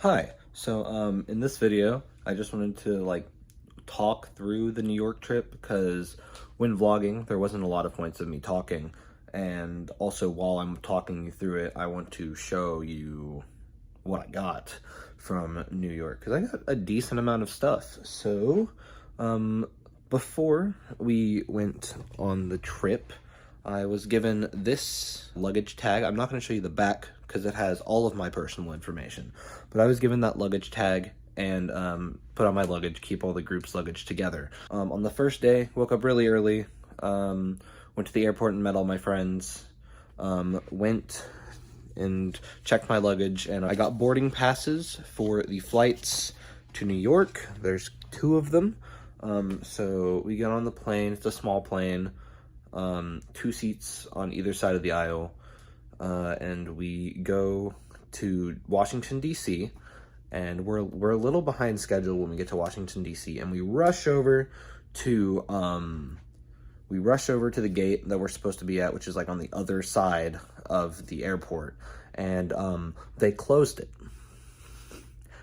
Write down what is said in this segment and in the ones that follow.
Hi. In this video, I just wanted to talk through the New York trip because when vlogging, there wasn't a lot of points of me talking. And also while I'm talking you through it, I want to show you what I got from New York because I got a decent amount of stuff. Before we went on the trip, I was given this luggage tag. I'm not going to show you the back because it has all of my personal information. But I was given that luggage tag and put on my luggage, keep all the group's luggage together. On the first day, woke up really early, went to the airport and met all my friends, went and checked my luggage, and I got boarding passes for the flights to New York. There's 2 of them. So we get on the plane. It's a small plane. 2 seats on either side of the aisle, and we go to Washington D.C. and we're a little behind schedule when we get to Washington D.C. and we rush over to the gate that we're supposed to be at, which is like on the other side of the airport, and they closed it,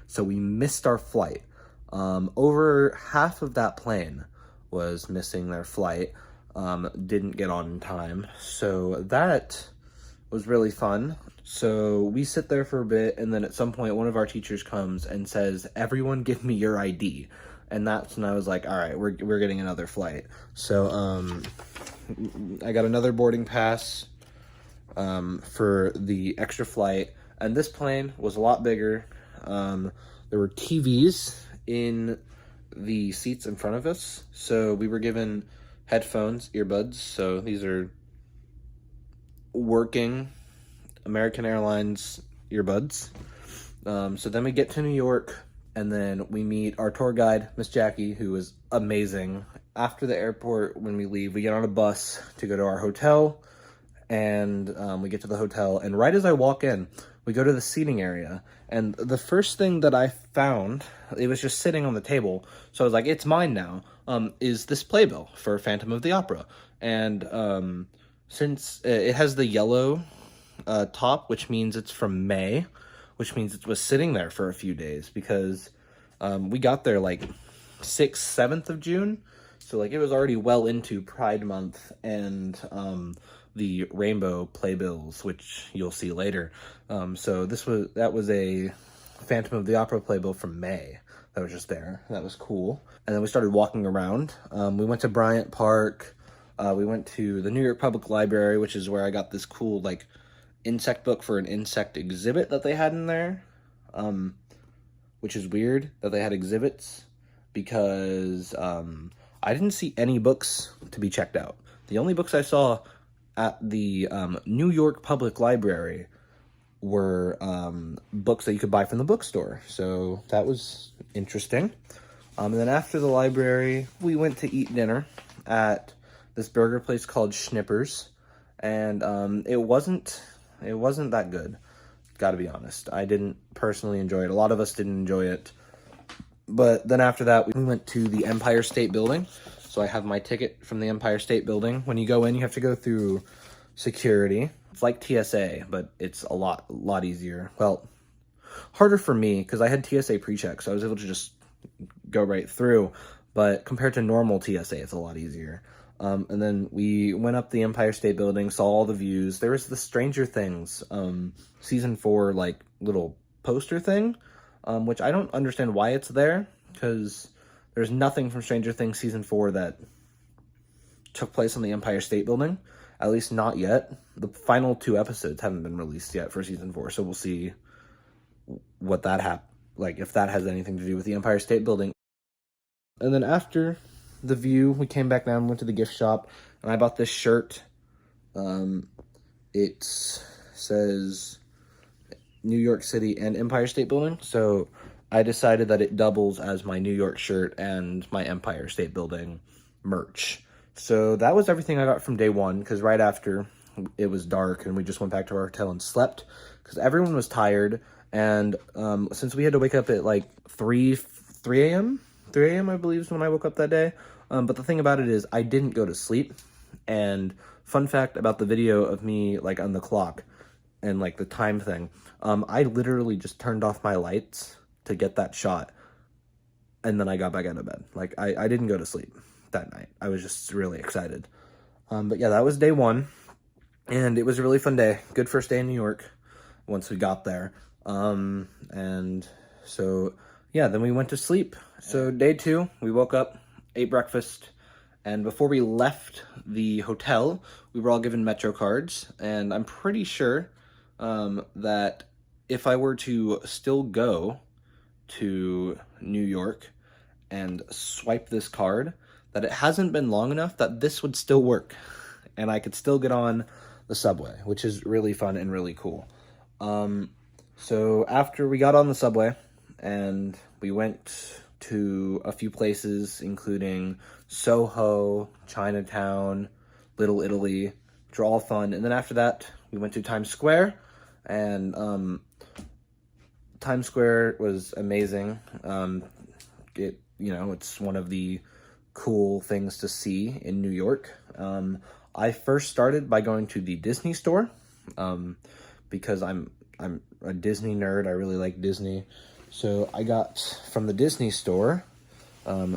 so we missed our flight. Over half of that plane was missing their flight. Didn't get on in time, so that was really fun. So we sit there for a bit, and then at some point one of our teachers comes and says, "Everyone give me your ID." And that's when I was like, all right, we're getting another flight. So I got another boarding pass for the extra flight, and this plane was a lot bigger. There were TVs in the seats in front of us, so we were given headphones, earbuds. So these are working American Airlines earbuds. So then we get to New York, and then we meet our tour guide, Miss Jackie, who was amazing. After the airport, when we leave, we get on a bus to go to our hotel, and we get to the hotel, and right as I walk in, we go to the seating area, and the first thing that I found, it was just sitting on the table, so I was like, it's mine now, is this playbill for Phantom of the Opera. And since it has the yellow top, which means it's from May, which means it was sitting there for a few days, because we got there like 6th, 7th of June, so like it was already well into Pride Month and the rainbow playbills, which you'll see later. So that was a Phantom of the Opera playbill from May that was just there. That was cool. And then we started walking around. We went to Bryant Park. We went to the New York Public Library, which is where I got this cool like insect book for an insect exhibit that they had in there, which is weird that they had exhibits, because I didn't see any books to be checked out. The only books I saw at the New York Public Library were books that you could buy from the bookstore, so that was interesting. And then after the library, we went to eat dinner at this burger place called Schnippers, and it wasn't that good, gotta be honest. I didn't personally enjoy it. A lot of us didn't enjoy it. But then after that, we went to the Empire State Building. So I have my ticket from the Empire State Building. When you go in, you have to go through security. It's like TSA, but it's a lot easier. Well, harder for me because I had TSA pre-check, so I was able to just go right through. But compared to normal TSA, it's a lot easier. And then we went up the Empire State Building, saw all the views. There was the Stranger Things season 4 like little poster thing, which I don't understand why it's there, because there's nothing from Stranger Things season 4 that took place on the Empire State Building, at least not yet. The final 2 episodes haven't been released yet for season 4, so we'll see what that if that has anything to do with the Empire State Building. And then after the view, we came back down, went to the gift shop, and I bought this shirt. It says New York City and Empire State Building, so I decided that it doubles as my New York shirt and my Empire State Building merch. So that was everything I got from day 1, because right after it was dark and we just went back to our hotel and slept because everyone was tired. And since we had to wake up at like 3 a.m. I believe is when I woke up that day. But the thing about it is I didn't go to sleep. And fun fact about the video of me like on the clock, and like the time thing, I literally just turned off my lights to get that shot, and then I got back out of bed. Like, I didn't go to sleep that night. I was just really excited. But yeah, that was day one, and it was a really fun day. Good first day in New York once we got there. And so, yeah, then we went to sleep. So day two, we woke up, ate breakfast, and before we left the hotel, we were all given Metro cards, and I'm pretty sure that if I were to still go to New York and swipe this card, that it hasn't been long enough that this would still work, and I could still get on the subway, which is really fun and really cool. So after we got on the subway, and we went to a few places, including Soho, Chinatown, Little Italy, which were all fun. And then after that, we went to Times Square, and Times Square was amazing. It's one of the cool things to see in New York. I first started by going to the Disney store, because I'm a Disney nerd. I really like Disney. So I got from the Disney store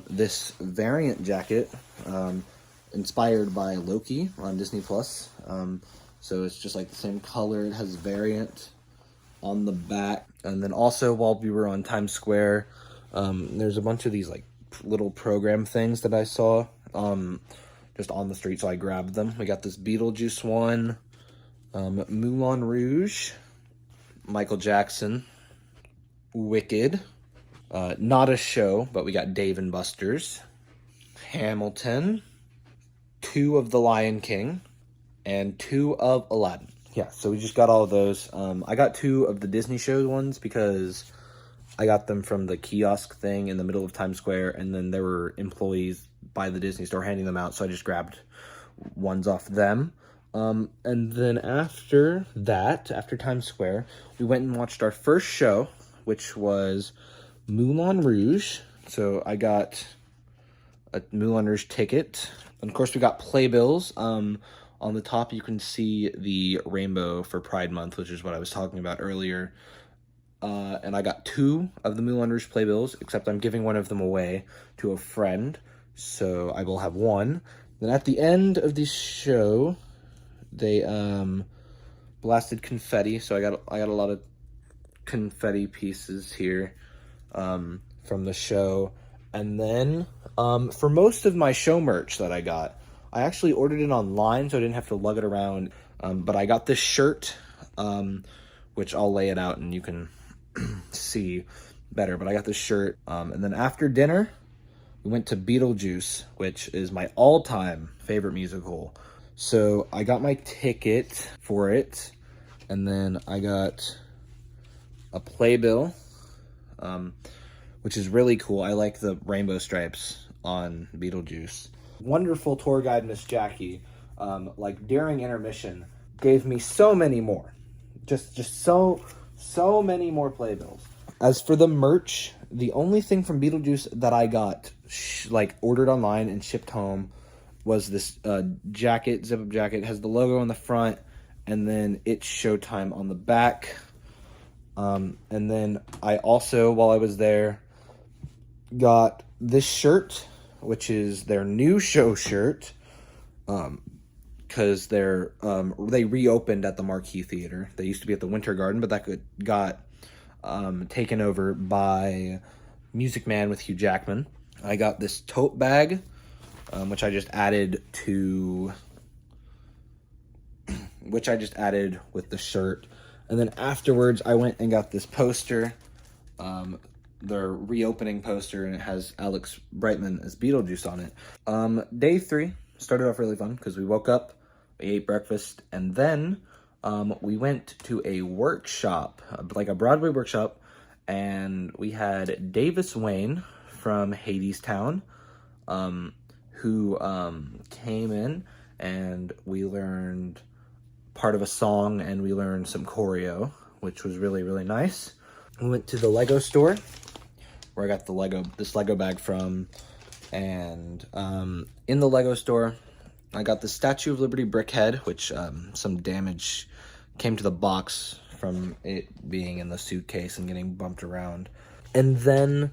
this variant jacket inspired by Loki on Disney Plus. So it's just like the same color. It has variant on the back. And then also while we were on Times Square, there's a bunch of these like little program things that I saw just on the street, so I grabbed them. We got this Beetlejuice one, Moulin Rouge, Michael Jackson, Wicked, not a show, but we got Dave and Buster's, Hamilton, 2 of The Lion King, and 2 of Aladdin. Yeah, so we just got all of those. I got 2 of the Disney show ones because I got them from the kiosk thing in the middle of Times Square, and then there were employees by the Disney store handing them out, so I just grabbed ones off them. And then after that, after Times Square, we went and watched our first show, which was Moulin Rouge. So I got a Moulin Rouge ticket. And of course, we got playbills. On the top, you can see the rainbow for Pride Month, which is what I was talking about earlier. And I got 2 of the Moulin Rouge playbills, except I'm giving one of them away to a friend, so I will have 1. Then at the end of the show, they blasted confetti, so I got a lot of confetti pieces here from the show. And then for most of my show merch that I got, I actually ordered it online, so I didn't have to lug it around. But I got this shirt, which I'll lay it out and you can see better. But I got this shirt. And then after dinner, we went to Beetlejuice, which is my all-time favorite musical. So I got my ticket for it, and then I got a playbill, which is really cool. I like the rainbow stripes on Beetlejuice. Wonderful tour guide Miss Jackie, like during intermission, gave me so many more, just so many more playbills. As for the merch, the only thing from Beetlejuice that I got ordered online and shipped home was this jacket, zip-up jacket. It has the logo on the front, and then It's Showtime on the back. And then I also, while I was there, got this shirt, which is their new show shirt, because they reopened at the Marquee Theater. They used to be at the Winter Garden, but that got taken over by Music Man with Hugh Jackman. I got this tote bag, which I just added with the shirt. And then afterwards, I went and got this poster, their reopening poster, and it has Alex Brightman as Beetlejuice on it. Day 3 started off really fun because we woke up, we ate breakfast, and then we went to a workshop, like a Broadway workshop, and we had Davis Wayne from Hadestown, who came in, and we learned part of a song, and we learned some choreo, which was really, really nice. We went to the Lego store, where I got this Lego bag from, and in the Lego store, I got the Statue of Liberty brick head, which some damage came to the box from it being in the suitcase and getting bumped around. And then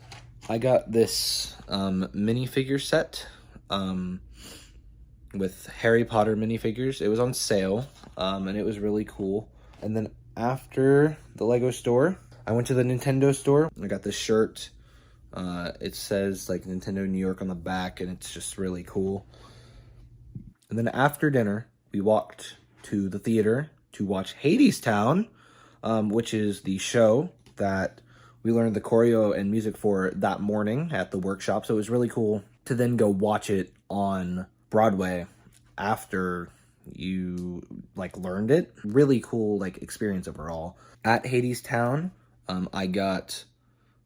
I got this minifigure set with Harry Potter minifigures. It was on sale, and it was really cool. And then after the Lego store, I went to the Nintendo store. I got this shirt. It says like Nintendo New York on the back, and it's just really cool. And then after dinner, we walked to the theater to watch Hadestown, which is the show that we learned the choreo and music for that morning at the workshop. So it was really cool to then go watch it on Broadway after you like learned it. Really cool like experience overall. At Hadestown, I got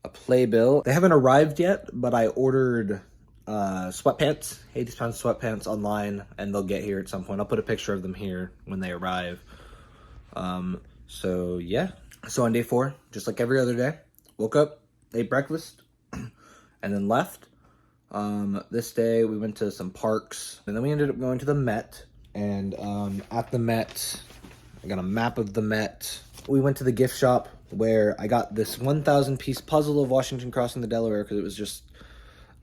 a playbill. They haven't arrived yet, but I ordered sweatpants, Hadestown sweatpants online, and they'll get here at some point. I'll put a picture of them here when they arrive. So yeah. So on day 4, just like every other day, woke up, ate breakfast, and then left. This day we went to some parks, and then we ended up going to the Met. And at the Met, I got a map of the Met. We went to the gift shop where I got this 1,000-piece puzzle of Washington crossing the Delaware because it was just,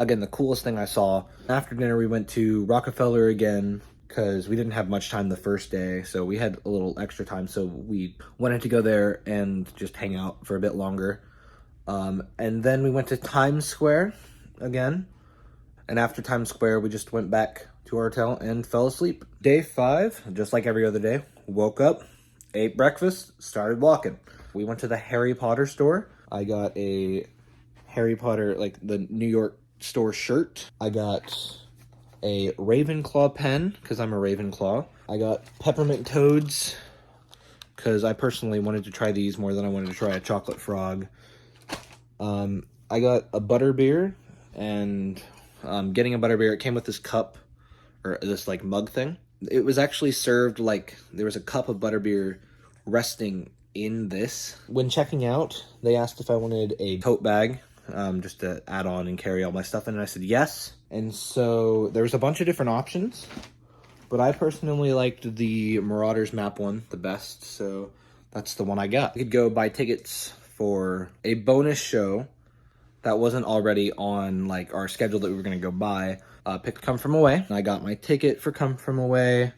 again, the coolest thing I saw. After dinner, we went to Rockefeller again because we didn't have much time the first day, so we had a little extra time, so we wanted to go there and just hang out for a bit longer. And then we went to Times Square again, and after Times Square, we just went back to our hotel and fell asleep. Day 5, just like every other day, woke up, ate breakfast, started walking. We went to the Harry Potter store. I got a Harry Potter, like the New York store shirt. I got a Ravenclaw pen, because I'm a Ravenclaw. I got peppermint toads, because I personally wanted to try these more than I wanted to try a chocolate frog. I got a butterbeer, and getting a butterbeer, it came with this cup, or this like mug thing. It was actually served like there was a cup of butterbeer resting in this. When checking out, they asked if I wanted a tote bag, just to add on and carry all my stuff in, and I said yes. And so there was a bunch of different options, but I personally liked the Marauders map one the best, so that's the one I got. I could go buy tickets for a bonus show that wasn't already on like our schedule that we were gonna go buy. Picked Come From Away. I got my ticket for Come From Away,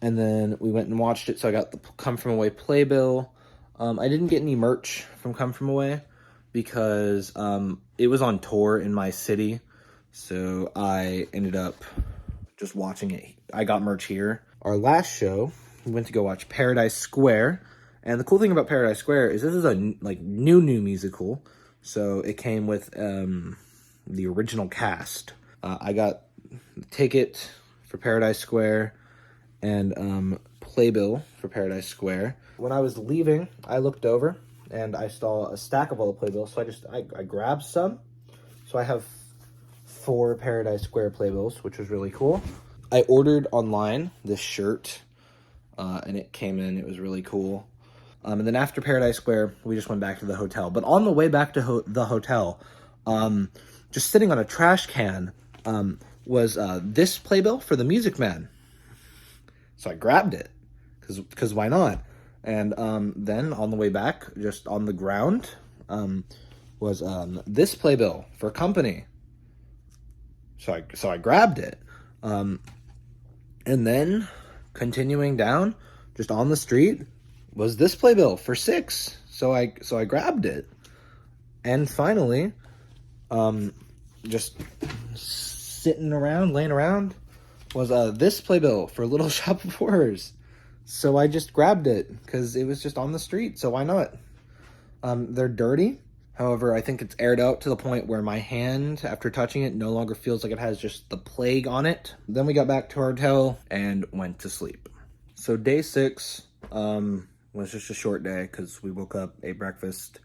and then we went and watched it, so I got the Come From Away playbill. I didn't get any merch from Come From Away because it was on tour in my city, so I ended up just watching it. I got merch here. Our last show, we went to go watch Paradise Square, and the cool thing about Paradise Square is this is a like new musical, so it came with the original cast. I got the ticket for Paradise Square and playbill for Paradise Square. When I was leaving, I looked over and I saw a stack of all the playbills, so I grabbed some. So I have 4 Paradise Square playbills, which was really cool. I ordered online this shirt, and it came in. It was really cool. And then after Paradise Square, we just went back to the hotel. But on the way back to the hotel, just sitting on a trash can, was this playbill for the Music Man. So I grabbed it, because why not? And then on the way back, just on the ground, was this playbill for Company. So I grabbed it. And then continuing down, just on the street, was this playbill for 6. So I grabbed it. And finally, just sitting around, laying around, was this playbill for Little Shop of Horrors. So I just grabbed it because it was just on the street, so why not? They're dirty. However, I think it's aired out to the point where my hand, after touching it, no longer feels like it has just the plague on it. Then we got back to our hotel and went to sleep. So day 6 was just a short day because we woke up, ate breakfast,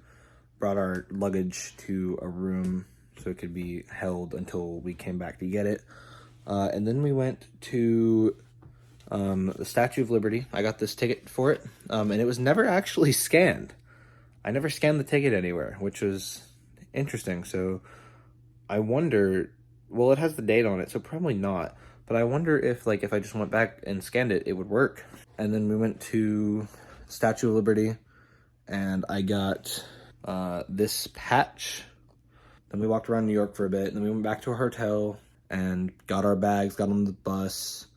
brought our luggage to a room so it could be held until we came back to get it. And then we went to the Statue of Liberty. I got this ticket for it, and it was never actually scanned. I never scanned the ticket anywhere, which was interesting. So I wonder, well, it has the date on it, so probably not. But I wonder if I just went back and scanned it, it would work. And then we went to Statue of Liberty, and I got this patch. Then we walked around New York for a bit, and then we went back to our hotel and got our bags, got on the bus,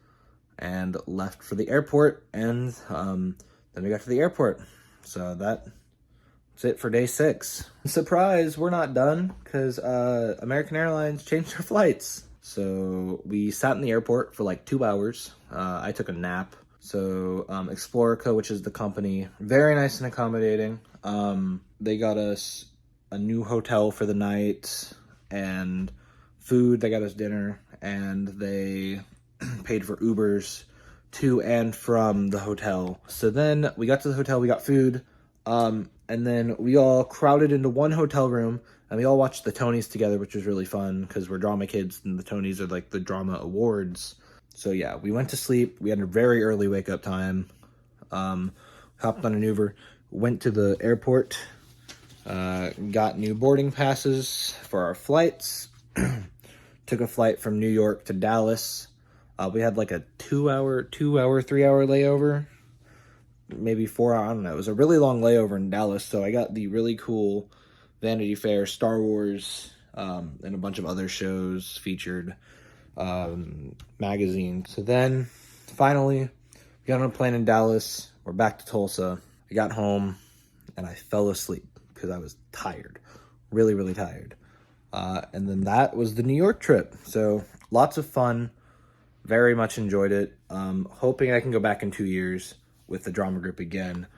and left for the airport, and then we got to the airport. So that's it for day 6. Surprise, we're not done, because American Airlines changed their flights. So we sat in the airport for like 2 hours. I took a nap. So Explorica, which is the company, very nice and accommodating. They got us a new hotel for the night and food. They got us dinner, and they paid for Ubers to and from the hotel. So then we got to the hotel, we got food, and then we all crowded into one hotel room, and we all watched the Tonys together, which was really fun because we're drama kids, and the Tonys are like the drama awards. So yeah, we went to sleep. We had a very early wake up time. Hopped on an Uber, went to the airport, got new boarding passes for our flights. Took a flight from New York to Dallas. We had like a 3-hour layover, maybe 4 hours. I don't know. It was a really long layover in Dallas, so I got the really cool Vanity Fair Star Wars and a bunch of other shows featured magazine. So then finally we got on a plane in Dallas. We're back to Tulsa. I got home and I fell asleep because I was tired, really, really tired. And then that was the New York trip. So lots of fun. Very much enjoyed it. Hoping I can go back in 2 years with the drama group again.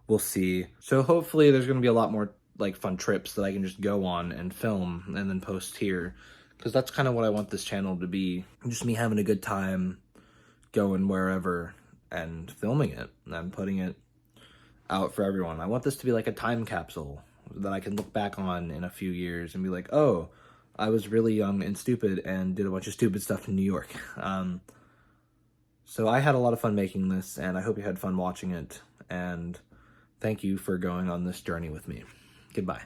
We'll see. So hopefully there's going to be a lot more like fun trips that I can just go on and film and then post here. Because that's kind of what I want this channel to be. Just me having a good time going wherever and filming it and putting it out for everyone. I want this to be like a time capsule that I can look back on in a few years and be like, oh, I was really young and stupid and did a bunch of stupid stuff in New York. So I had a lot of fun making this, and I hope you had fun watching it, and thank you for going on this journey with me. Goodbye.